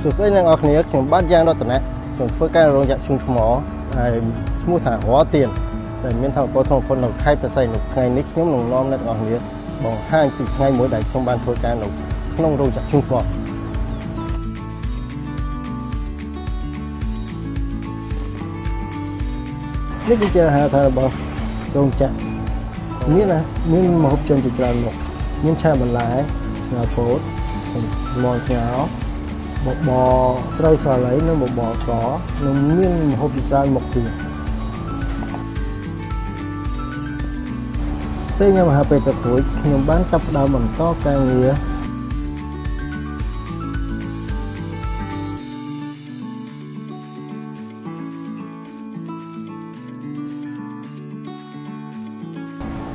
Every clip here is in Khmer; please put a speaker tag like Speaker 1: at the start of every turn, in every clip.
Speaker 1: សួស្តីអ្នកនរគ្នាខ្ញុំបាទយ៉ាងរតនៈខ្ញុំធ្វើការរោងចក្រឈុងថ្មហើយឈ្មោះថារទៀនដែលមានថាពលធម្មពលនៅខេត្តព្រះសីហនុថ្ងៃនេះខ្ញុំនឹងនាំអ្នកនរគ្នាបង្ហាញពីថ្ងៃមួយដែលខ្ញុំបានធ្វើការនៅក្នុងរោងចក្រឈុងថ្មនេះគឺជាអាហារដ្ឋានរបស់រោងចក្រមានម្ហូបចិនជាច្រើនមុខមានឆាបន្លែស្ងោរពោតមាន់ស្ងោរបបរស្រូវសាលីនិងបបរសនិងមានម្ហូបជាច្រើនមុខទៀតពេលញ៉ាំអាហារពេលព្រឹករួចខ្ញុំបានចាប់ផ្ដើមបន្តការងារ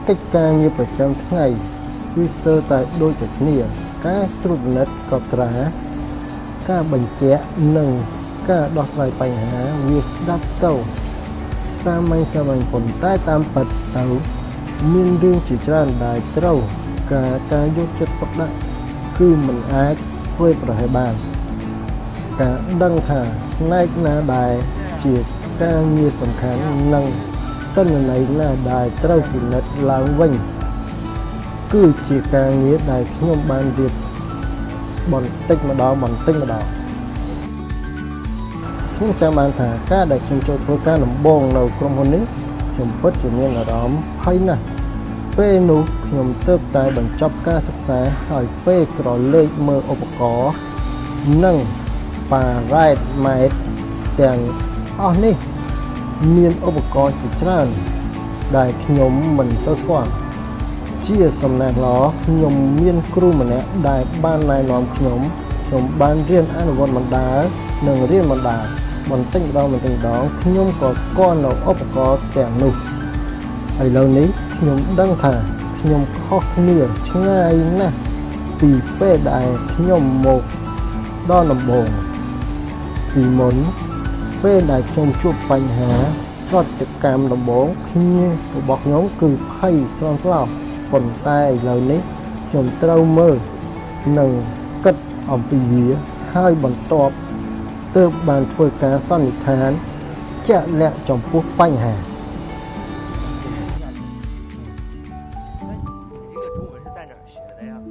Speaker 1: កិច្ចការងារប្រចាំថ្ងៃគឺស្ទើរតែដូចតែគ្នាការត្រួតពិនិត្យកត់ត្រាការបញ្ជាក់និងការដោះស្រាយបញ្ហាវាស្ដាប់ទៅសាមញ្ញប៉ុន្តែតាមពិតទៅមានរឿងជាច្រើនដែលត្រូវការយកចិត្តទុកដាក់គឺមិនអាចធ្វើប្រហែលបានការដឹងថាផ្នែកណាដែលជាការងារសំខាន់និងទិន្នន័យណាដែលត្រូវពិនិត្យឡើងវិញគឺជាការងារដែលខ្ញុំបានរៀបបន្តិចម្ដងខ្ញុំចាំបានថាការដែលខ្ញុំចូលធ្វើការដំបូងនៅក្រុមហ៊ុននេះខ្ញុំពិតជាមានអារម្មណ៍ភ័យណាស់ពេលនោះខ្ញុំទើបតែបញ្ចប់ការសិក្សាហើយពេលក្រឡេកមើលឧបករណ៍និងប៉ារ៉ែតម៉ែត្រទាំងអស់នេះមានឧបករណ៍ជាច្រើនដែលខ្ញុំមិនសូវស្គាល់ជាសំណាងល្អខ្ញុំមានគ្រូម្នាក់ដែលបានណែនាំខ្ញុំបានរៀនអនុវត្តបណ្ដាលនិងរៀនបណ្ដាលបន្តិចម្ដងខ្ញុំក៏ស្គាល់នៅឧបករណ៍ទាំងនោះឥឡូវនេះខ្ញុំដឹងថាខ្ញុំខុសគ្នាឆ្ងាយណាស់ពីពេលដែលខ្ញុំមកដល់ដំបូងពីមុនពេលដែលខ្ញុំជួបបញ្ហាប្រតិកម្មដំបូងរបស់ខ្ញុំគឺភ័យស្លន់ស្លោប៉ុន្តែឥឡូវនេះខ្ញុំត្រូវមើលនិងគិតអំពីវាហើយបន្ទាប់ទើបបានធ្វើការសន្និដ្ឋានជាក់លាក់ចំពោះបញ្ហា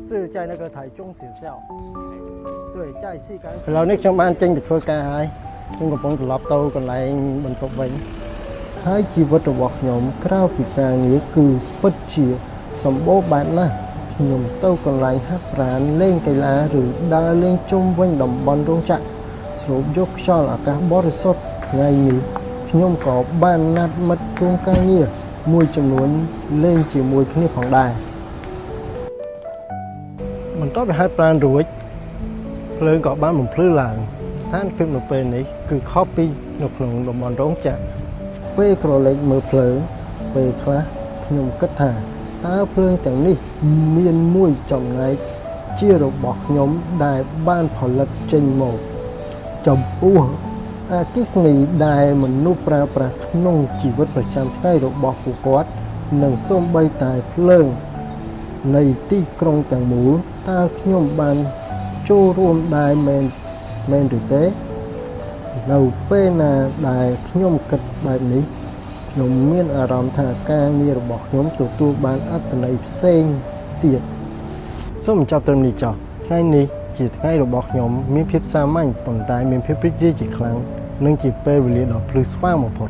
Speaker 1: 是在那个台中学校对在西港ឥឡូវនេះខ្ញុំបានចេញទៅធ្វើការហើយខ្ញុំកំពុងត្រឡប់ទៅកន្លែងបន្ទប់វិញហើយជីវិតរបស់ខ្ញុំក្រៅពីការងារគឺពិតជាសម្បូរបែបណាស់ខ្ញុំទៅកន្លែងហាត់ប្រាណលេងកីឡាឬដើរលេងជុំវិញតំបន់រោងចក្រស្រូបយកខ្យល់អាកាសបរិសុទ្ធថ្ងៃនេះខ្ញុំក៏បានណាត់មិត្តរួមការងារមួយចំនួនលេងជាមួយគ្នាផងដែរបន្ទាប់ពីហាត់ប្រាណរួចភ្លើងក៏បានបំភ្លឺឡើងស្ថានភាពនៅពេលនេះគឺខុសពីនៅក្នុងតំបន់រោងចក្រពេលក្រឡេកមើលភ្លើងពេលខ្លះខ្ញុំគិតថាតើភ្លើងទាំងនេះមានមួយចំណែកជារបស់ខ្ញុំដែលបានផលិតចេញមកចំពោះអគ្គិសនីដែលមនុស្សប្រើប្រាស់ក្នុងជីវិតប្រចាំថ្ងៃរបស់ពួកគាត់និងសូម្បីតែភ្លើងនៃទីក្រុងទាំងមូលតើខ្ញុំបានចូលរួមដែរមែនឬទេនៅពេលណាដែលខ្ញុំគិតបែបនេះខ្ញុំមានអារម្មណ៍ថាការងាររបស់ខ្ញុំទទួលបានអត្ថន័យផ្សេងទៀតសូមបញ្ចប់ត្រឹមនេះចុះថ្ងៃនេះជាថ្ងៃរបស់ខ្ញុំមានភាពសាមញ្ញប៉ុន្តែមានភាពរីករាយជាខ្លាំងនិងជាពេលវេលាដ៏ភ្លឺស្វាងបំផុត